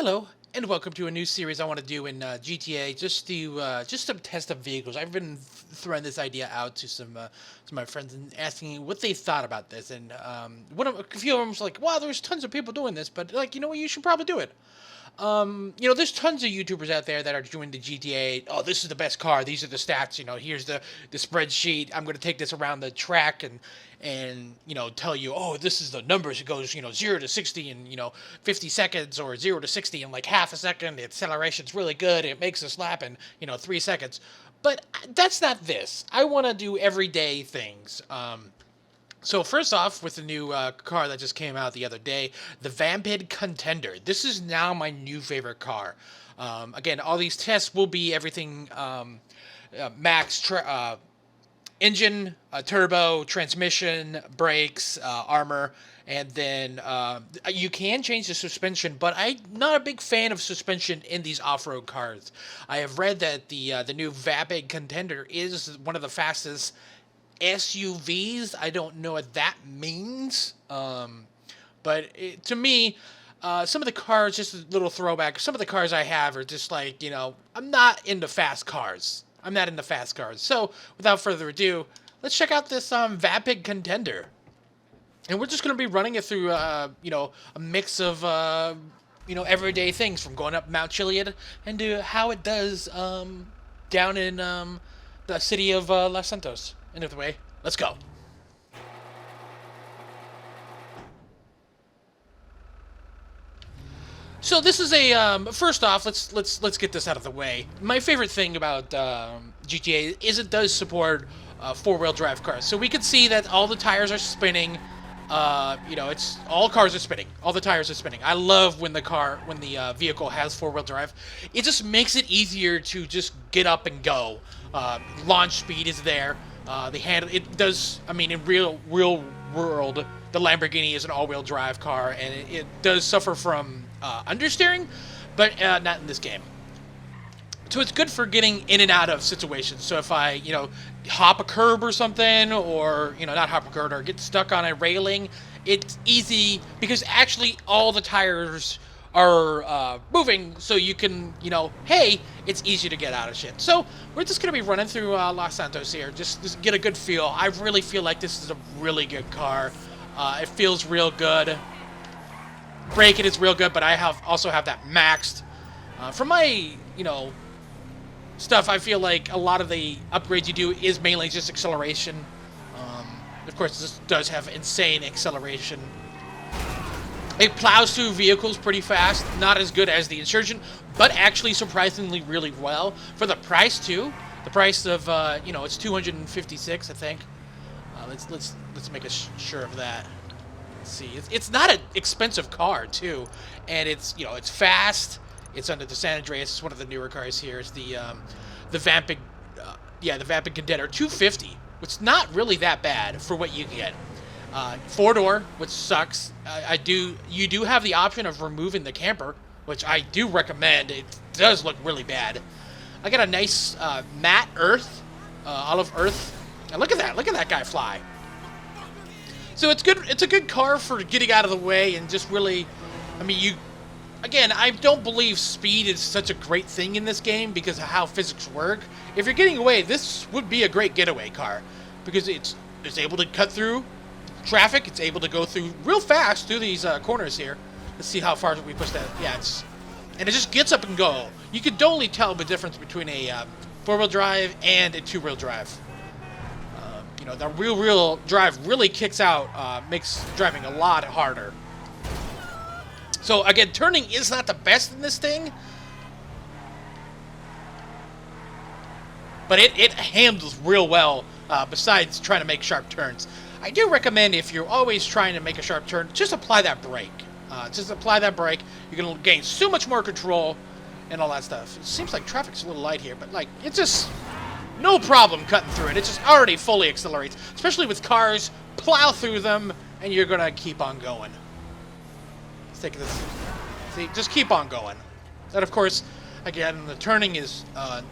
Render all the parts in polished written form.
Hello, and welcome to a new series I want to do in GTA, just to test up vehicles. I've been throwing this idea out to my friends and asking what they thought about this, and a few of them was like, "Wow, there's tons of people doing this, but like, you know what, you should probably do it." There's tons of YouTubers out there that are doing the GTA. Oh, this is the best car. These are the stats. Here's the spreadsheet. I'm going to take this around the track and tell you, oh, this is the numbers. It goes 0 to 60 in 50 seconds, or 0 to 60 in like half a second. The acceleration's really good. It makes a lap in 3 seconds. But that's not this. I want to do everyday things. So first off, with the new car that just came out the other day, the Vapid Contender. This is now my new favorite car. Again, all these tests will be everything max engine, turbo, transmission, brakes, armor, and then you can change the suspension, but I'm not a big fan of suspension in these off-road cars. I have read that the new Vapid Contender is one of the fastest SUVs. I don't know what that means, to me, some of the cars, just a little throwback, some of the cars I have are just like, I'm not into fast cars. I'm not into fast cars. So, without further ado, let's check out this Vapid Contender. And we're just going to be running it through, a mix of, everyday things, from going up Mount Chiliad and to how it does down in the city of Los Santos. Another way, let's go. So this is a first off, let's get this out of the way. My favorite thing about GTA is it does support four-wheel drive cars. So we can see that all the tires are spinning. It's all cars are spinning. All the tires are spinning. I love when the vehicle has four-wheel drive. It just makes it easier to just get up and go. Launch speed is there. It does. I mean, in real world, the Lamborghini is an all-wheel drive car, and it does suffer from understeering, but not in this game. So it's good for getting in and out of situations. So if I, hop a curb or something, or, not hop a curb, or get stuck on a railing, it's easy because actually all the tires are moving, so you can, hey, it's easy to get out of shit. So we're just going to be running through Los Santos here, just get a good feel. I really feel like this is a really good car. It feels real good. Braking is real good, but I also have that maxed. For my, stuff, I feel like a lot of the upgrades you do is mainly just acceleration. Of course, this does have insane acceleration. It plows through vehicles pretty fast. Not as good as the Insurgent, but actually surprisingly really well. For the price, too. The price of, it's 256, I think. Let's make sure of that. Let's see. It's not an expensive car, too. And it's, it's fast. It's under the San Andreas. It's one of the newer cars here. It's the Vapid, the Vapid Contender 250, which is not really that bad for what you get. Four-door, which sucks. You do have the option of removing the camper, which I do recommend. It does look really bad. I got a nice matte earth, olive earth. And look at that guy fly. So it's good. It's a good car for getting out of the way and just really, Again, I don't believe speed is such a great thing in this game because of how physics work. If you're getting away, this would be a great getaway car because it's able to cut through traffic. It's able to go through real fast through these corners here. Let's see how far we push that. Yeah, and it just gets up and go. You can totally tell the difference between a four-wheel drive and a two-wheel drive. The real drive really kicks out, makes driving a lot harder. So again, turning is not the best in this thing, but it handles real well. Besides trying to make sharp turns, I do recommend if you're always trying to make a sharp turn, just apply that brake. Just apply that brake. You're gonna gain so much more control and all that stuff. It seems like traffic's a little light here, but like it's just no problem cutting through it. It just already fully accelerates, especially with cars. Plow through them, and you're gonna keep on going. Let's take this. See, just keep on going. And of course, again, the turning is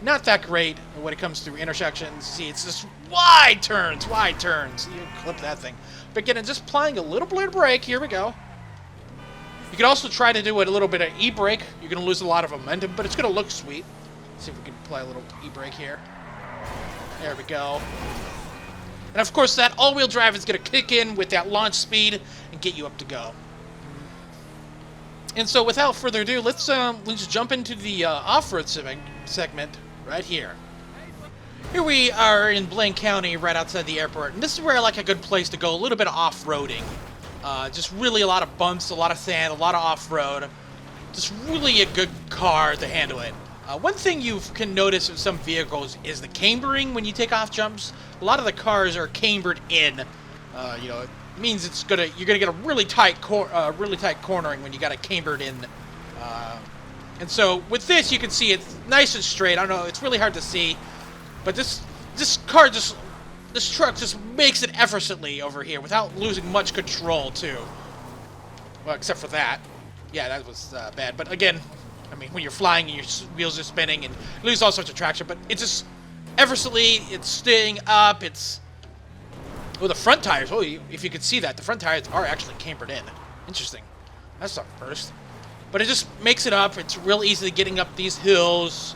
not that great when it comes through intersections. See, it's just wide turns. You clip that thing. But again, just applying a little bit of brake. Here we go. You can also try to do a little bit of e-brake. You're going to lose a lot of momentum, but it's going to look sweet. Let's see if we can apply a little e-brake here. There we go. And of course, that all-wheel drive is going to kick in with that launch speed and get you up to go. And so, without further ado, let's jump into the off-road segment right here. Here we are in Blaine County, right outside the airport, and this is where I like a good place to go. A little bit of off-roading, just really a lot of bumps, a lot of sand, a lot of off-road. Just really a good car to handle it. One thing you can notice with some vehicles is the cambering when you take off jumps. A lot of the cars are cambered in. You know, it means you're gonna get a really tight cornering when you got it cambered in. And so with this, you can see it's nice and straight. I don't know, it's really hard to see, but this truck just makes it effortlessly over here without losing much control too. Well, except for that. Yeah, that was bad. But again, I mean, when you're flying and your wheels are spinning and you lose all sorts of traction, but it's just effortlessly, it's staying up, it's... Oh, the front tires, oh, if you could see that, the front tires are actually cambered in. Interesting. That's not first. But it just makes it up. It's real easy getting up these hills.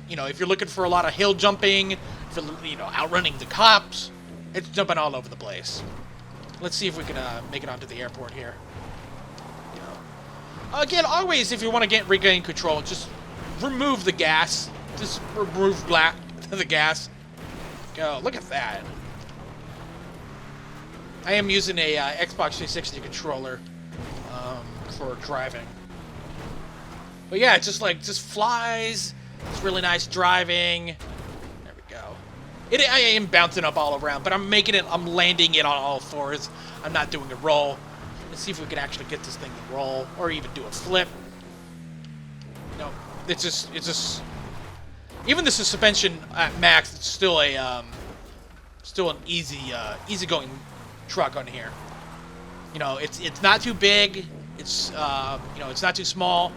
You know, if you're looking for a lot of hill jumping, for, you know, outrunning the cops, it's jumping all over the place. Let's see if we can make it onto the airport here. Again, always, if you want to regain control, just remove the gas. Just remove the gas. Go. Look at that. I am using a Xbox 360 controller for driving. But yeah, it just flies. It's really nice driving. There we go. I am bouncing up all around, but I'm landing it on all fours. I'm not doing a roll. Let's see if we can actually get this thing to roll, or even do a flip. No, it's just. Even the suspension at max, it's still an easygoing truck on here. You know, it's not too big. It's you know, it's not too small.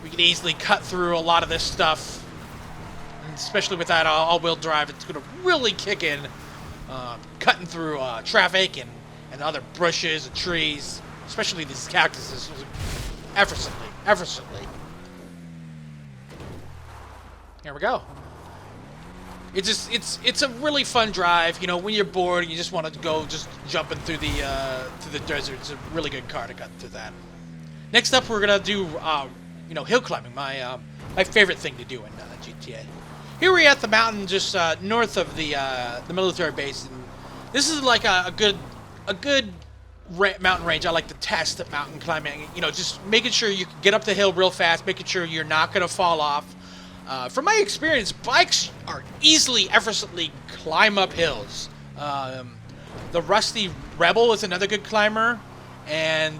We can easily cut through a lot of this stuff, and especially with that all-wheel drive, it's going to really kick in, cutting through traffic and other bushes and trees, especially these cactuses, effortlessly. Here we go. It's a really fun drive. You know, when you're bored and you just want to go just jumping through the desert, it's a really good car to cut through that. Next up, we're gonna do you know, hill climbing, my favorite thing to do in GTA. Here we're at the mountain just north of the military base, and this is like a good mountain range. I like to test at mountain climbing. You know, just making sure you can get up the hill real fast, making sure you're not going to fall off. From my experience, bikes are effortlessly climb up hills. The Rusty Rebel is another good climber, and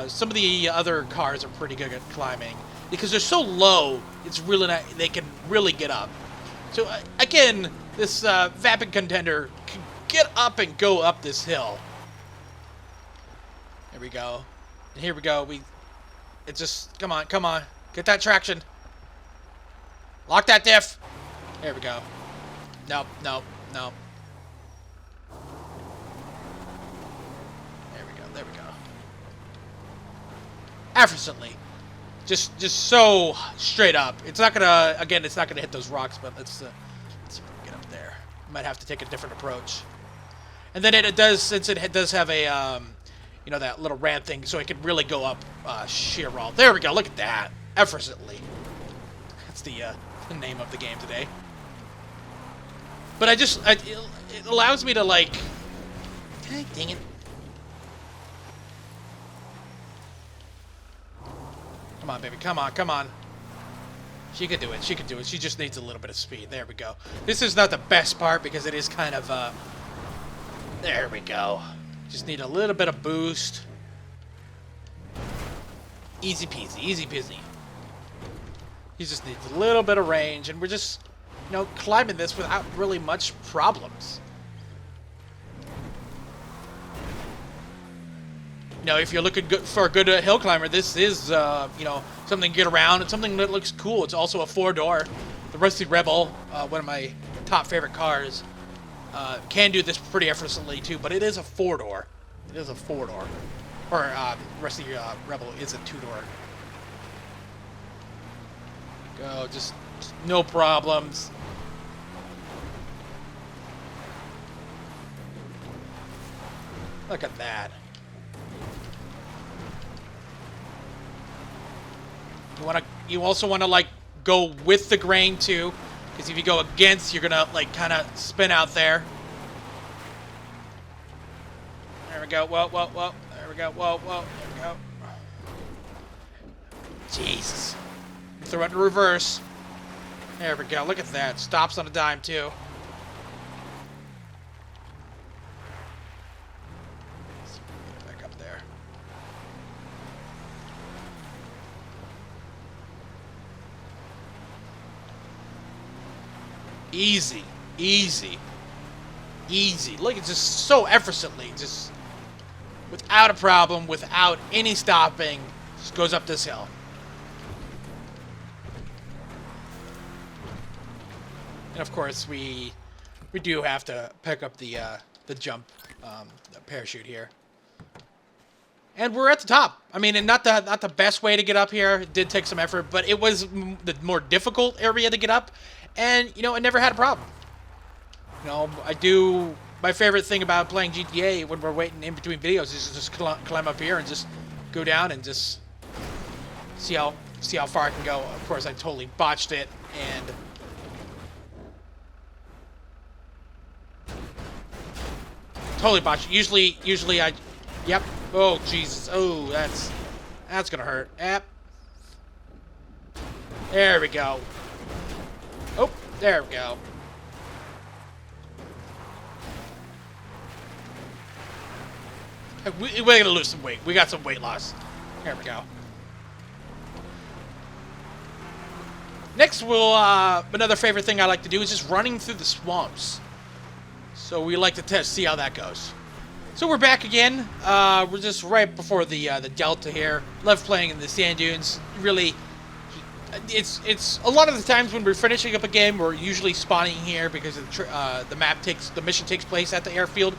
some of the other cars are pretty good at climbing because they're so low. It's really not, they can really get up. So again, this Vapid Contender can get up and go up this hill. There we go. And here we go. It's just, come on. Get that traction. Lock that diff. There we go. Nope. There we go. Effortlessly. Just so straight up. It's not gonna hit those rocks, but let's see if we can get up there. Might have to take a different approach. And then it does, since it does have a, you know, that little ramp thing, so it can really go up sheer roll. There we go. Look at that. Effortlessly. That's the name of the game today. But it allows me to, like... Dang it. Come on, baby. Come on. She can do it. She just needs a little bit of speed. There we go. This is not the best part because it is kind of, there we go. Just need a little bit of boost. Easy peasy. He just needs a little bit of range, and we're just, you know, climbing this without really much problems. You know, if you're looking for a good hill climber, this is, you know, something to get around. It's something that looks cool. It's also a 4-door. The Rusty Rebel, one of my top favorite cars, can do this pretty effortlessly too, but it is a 4-door. Or rest of your Rebel is a two-door. Go, just no problems. Look at that. You also wanna like go with the grain too, because if you go against, you're gonna like kind of spin out there. There we go. Whoa, whoa, whoa. There we go. Whoa, whoa. There we go. Jesus. Throw it in reverse. There we go. Look at that. Stops on a dime too. Back up there. Easy. Easy. Easy. Look, it's just so effortlessly. Just without a problem, without any stopping. Just goes up this hill. And of course, we do have to pick up the jump the parachute here. And we're at the top. I mean, and not the best way to get up here. It did take some effort, but it was the more difficult area to get up. And, you know, I never had a problem. You know, my favorite thing about playing GTA when we're waiting in between videos is just climb up here and just go down and just see how far I can go. Of course, I totally botched it, and totally botched it. Usually I, yep. Oh, Jesus. Oh, that's gonna hurt. Yep. There we go. Oh, there we go. We're gonna lose some weight. We got some weight loss. There we go. Next, another favorite thing I like to do is just running through the swamps. So we like to see how that goes. So we're back again. We're just right before the delta here. Love playing in the sand dunes. Really, it's a lot of the times when we're finishing up a game, we're usually spawning here because the mission takes place at the airfield.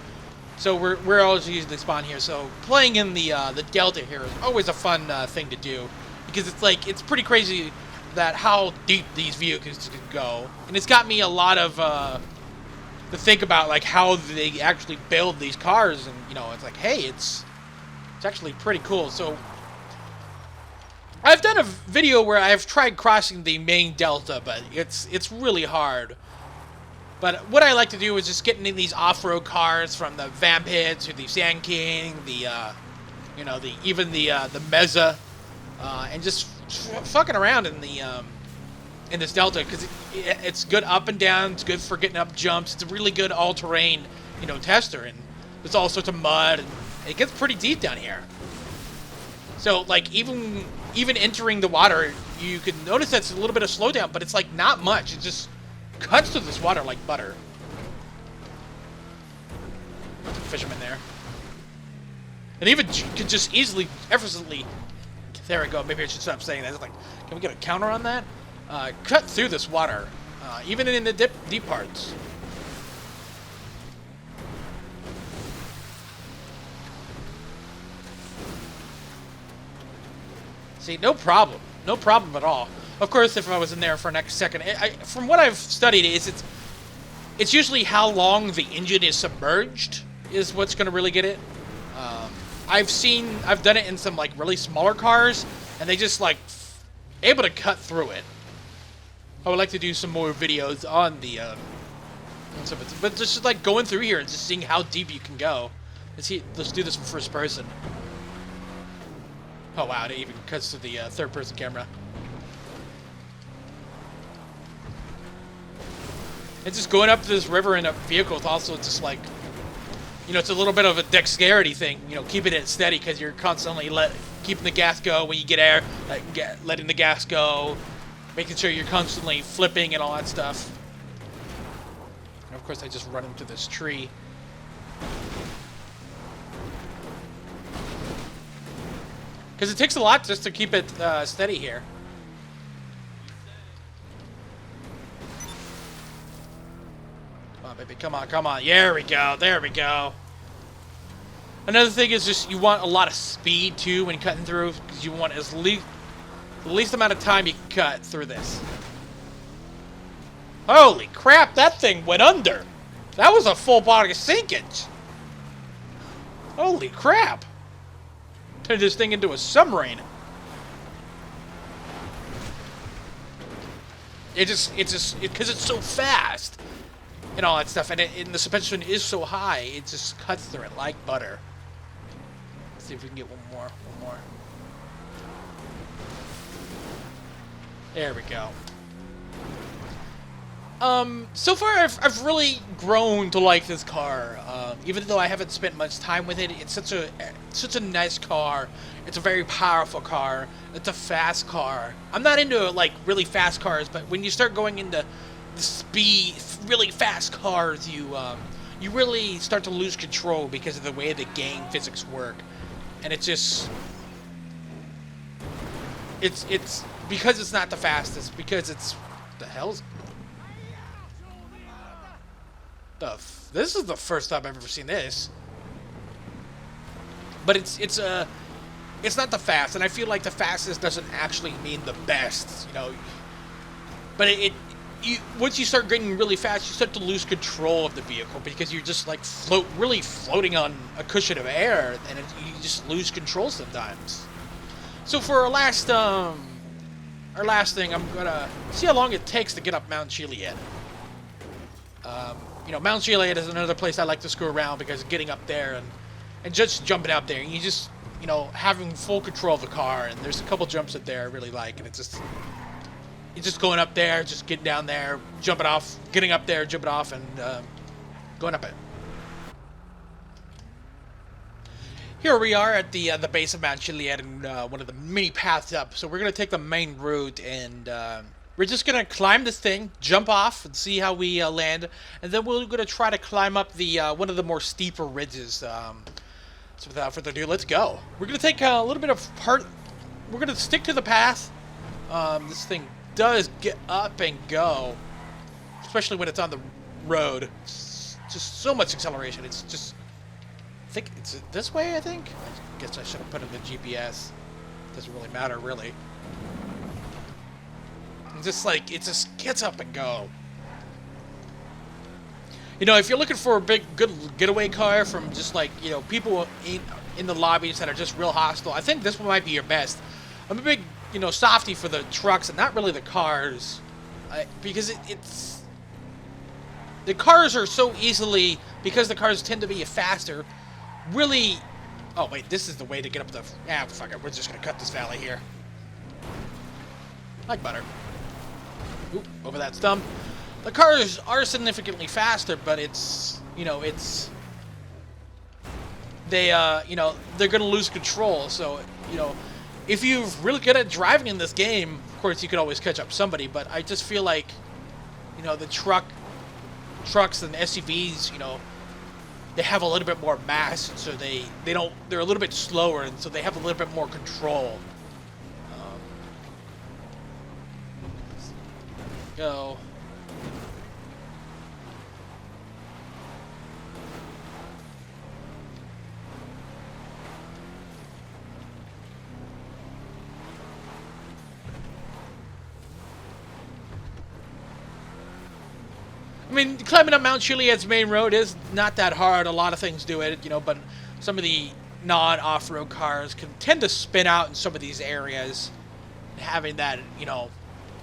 So we're always usually spawn here. So playing in the delta here is always a fun thing to do, because it's pretty crazy that how deep these vehicles can go, and it's got me a lot of to think about, like how they actually build these cars, and you know, it's like, hey, it's actually pretty cool. So I've done a video where I've tried crossing the main delta, but it's really hard. But what I like to do is just get into these off-road cars, from the Vapid to the Sand King, even the Meza, and just fucking around in this delta, because it's good up and down. It's good for getting up jumps. It's a really good all-terrain, tester, and there's all sorts of mud, and it gets pretty deep down here. So like even entering the water, you can notice that's a little bit of slowdown, but it's like not much. It just cuts through this water like butter. Fisherman there. And even could just easily, effortlessly, there we go, maybe I should stop saying that. It's like, can we get a counter on that? Cut through this water, even in the deep parts. See, no problem. No problem at all. Of course, if I was in there for a next second, from what I've studied, it's usually how long the engine is submerged is what's going to really get it. I've done it in some like really smaller cars, and they just like able to cut through it. I would like to do some more videos on the, but just like going through here and just seeing how deep you can go. Let's do this from first person. Oh wow, it even cuts to the third person camera. And just going up to this river in a vehicle is also just like, it's a little bit of a dexterity thing, keeping it steady, because you're constantly keeping the gas go when you get air, letting the gas go, making sure you're constantly flipping and all that stuff. And of course, I just run into this tree. Because it takes a lot just to keep it steady here. Come on, baby. Come on, come on. There we go. There we go. Another thing is just you want a lot of speed too when cutting through, because you want the least amount of time you can cut through this. Holy crap, that thing went under. That was a full body sinkage. Holy crap. Turned this thing into a submarine. Because it's so fast and all that stuff, and the suspension is so high, it just cuts through it like butter. Let's see if we can get one more. There we go. So far I've really grown to like this car. Even though I haven't spent much time with it, it's such a nice car. It's a very powerful car. It's a fast car. I'm not into like really fast cars, but when you start going into the speed, really fast cars, you really start to lose control because of the way the game physics work, and it's because it's not the fastest, because it's the hell's. This is the first time I've ever seen this, but it's not the fast, and I feel like the fastest doesn't actually mean the best, you know. But once you start getting really fast, you start to lose control of the vehicle because you're just like really floating on a cushion of air, and you just lose control sometimes. So for our last thing, I'm gonna see how long it takes to get up Mount Chiliad. You know, Mount Chiliad is another place I like to screw around because getting up there and just jumping out there, and you just, you know, having full control of the car, and there's a couple jumps up there I really like, and it's just going up there, just getting down there, jumping off, getting up there, jumping off, and going up it. Here we are at the base of Mount Chiliad, and one of the mini paths up. So we're gonna take the main route, and we're just gonna climb this thing, jump off, and see how we land, and then we're gonna try to climb up the one of the more steeper ridges. So without further ado, let's go. We're gonna take a little bit of part. We're gonna stick to the path. This thing does get up and go, especially when it's on the road. It's just so much acceleration. It's just. I think it's this way, I think. I guess I should have put in the GPS. Doesn't really matter, really. It's just like, it just gets up and go. You know, if you're looking for a good getaway car from just like, you know, people in the lobbies that are just real hostile, I think this one might be your best. I'm a big, you know, softie for the trucks and not really the cars. Because it's... The cars are so easily... Because the cars tend to be faster... Really... Oh, wait, this is the way to get up the... Ah, fuck it. We're just gonna cut this valley here. Like butter. Oop, over that stump. The cars are significantly faster, but it's... You know, it's... They, you know, they're gonna lose control, so, you know... If you're really good at driving in this game, of course, you could always catch up somebody, but I just feel like... You know, the trucks and SUVs, you know... They have a little bit more mass, so they're a little bit slower, and so they have a little bit more control. Go. I mean, climbing up Mount Chiliad's main road is not that hard. A lot of things do it, you know, but some of the non-off-road cars can tend to spin out in some of these areas. Having that, you know,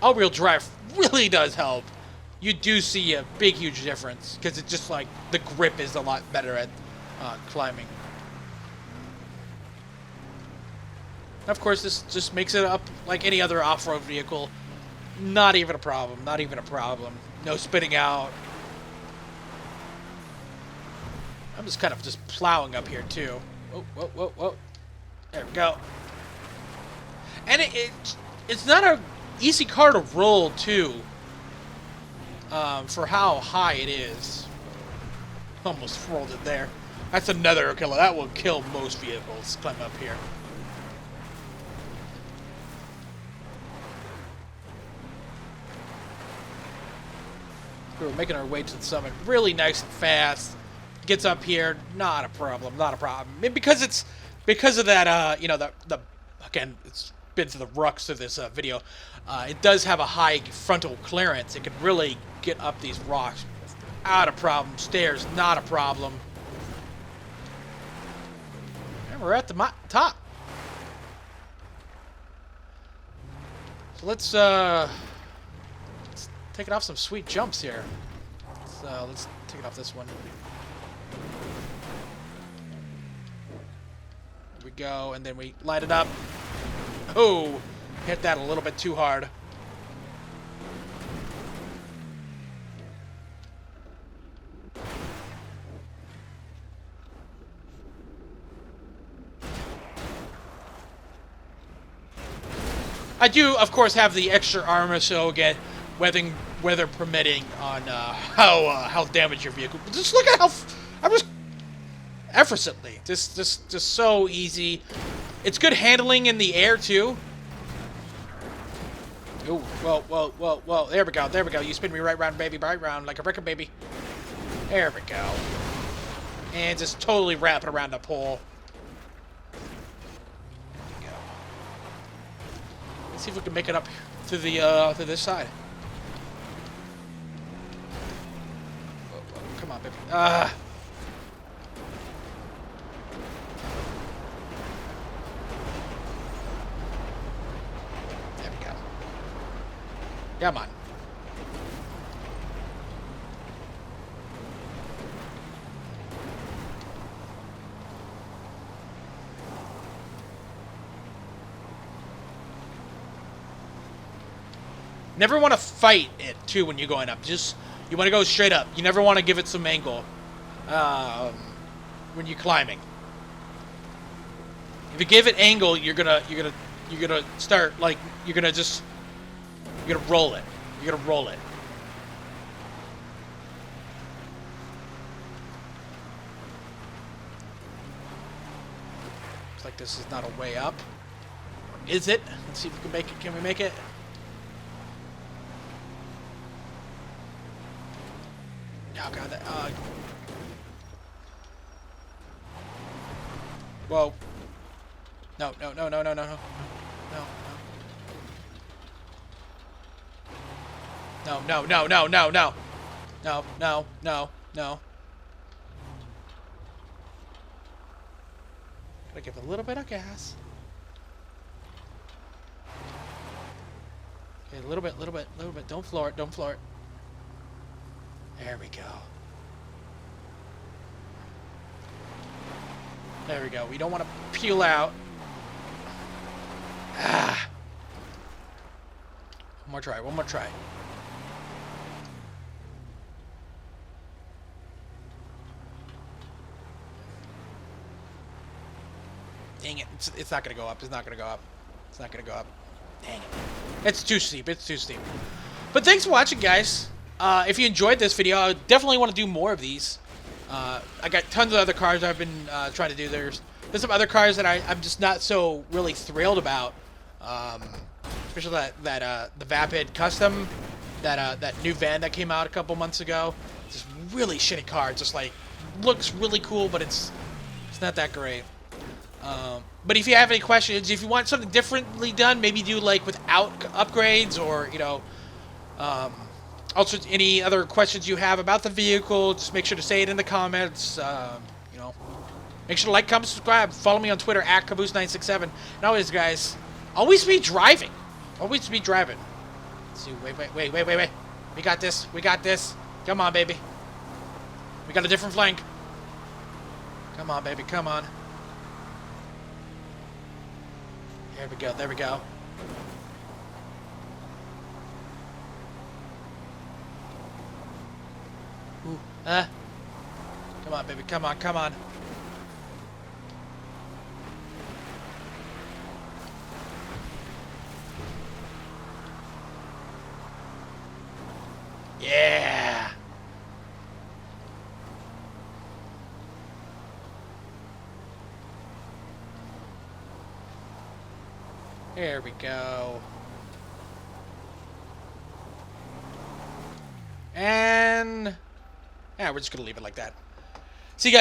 all-wheel drive really does help. You do see a big, huge difference, because it's just like the grip is a lot better at climbing. Of course, this just makes it up like any other off-road vehicle. Not even a problem. Not even a problem. No spitting out. I'm just kind of just plowing up here, too. Whoa, whoa, whoa, whoa. There we go. And it's not an easy car to roll, too. For how high it is. Almost rolled it there. That's another killer. That will kill most vehicles. Climb up here. We're making our way to the summit really nice and fast. gets up here, not a problem, not a problem. Because of that, you know, the again, it's been through the rucks of this video. It does have a high frontal clearance. It can really get up these rocks. Not a problem. Stairs, not a problem. And we're at the top. So let's take it off some sweet jumps here. So let's take it off this one. There we go, and then we light it up. Oh, hit that a little bit too hard. I do, of course, have the extra armor, so again, weather permitting, on how damage your vehicle. Just look at how I was effortlessly, just so easy. It's good handling in the air too. Oh, whoa! There we go. You spin me right round, baby, right round like a record, baby. There we go. And just totally wrap it around the pole. Let's see if we can make it up to the to this side. Whoa, come on, baby. There we go. Come on. Never want to fight it, too, when you're going up. Just, you want to go straight up. You never want to give it some angle when you're climbing. If you give it angle, you're gonna start, like, you're gonna roll it. You're gonna roll it. Looks like this is not a way up. Is it? Let's see if we can make it. Can we make it? Oh god, that, whoa. No. No. Gotta give a little bit of gas. Okay, a little bit. Don't floor it. There we go. There we go. We don't want to peel out. One more try. Dang it. It's not going to go up. It's not going to go up. Dang it. It's too steep. But thanks for watching, guys. If you enjoyed this video, I definitely want to do more of these. I got tons of other cars I've been trying to do. There's some other cars that I'm just not so really thrilled about. Especially the Vapid Custom, that new van that came out a couple months ago. It's a really shitty car. Just like looks really cool, but it's not that great. But if you have any questions, if you want something differently done, maybe do like without upgrades, or also any other questions you have about the vehicle, just make sure to say it in the comments. Make sure to like, comment, subscribe. Follow me on Twitter at Caboose967. And always, guys, always be driving. Let's see, wait. We got this. Come on, baby. We got a different flank. Come on, baby, come on. There we go. Ooh, come on, baby, come on. Yeah. There we go. And yeah, we're just gonna leave it like that. See you guys.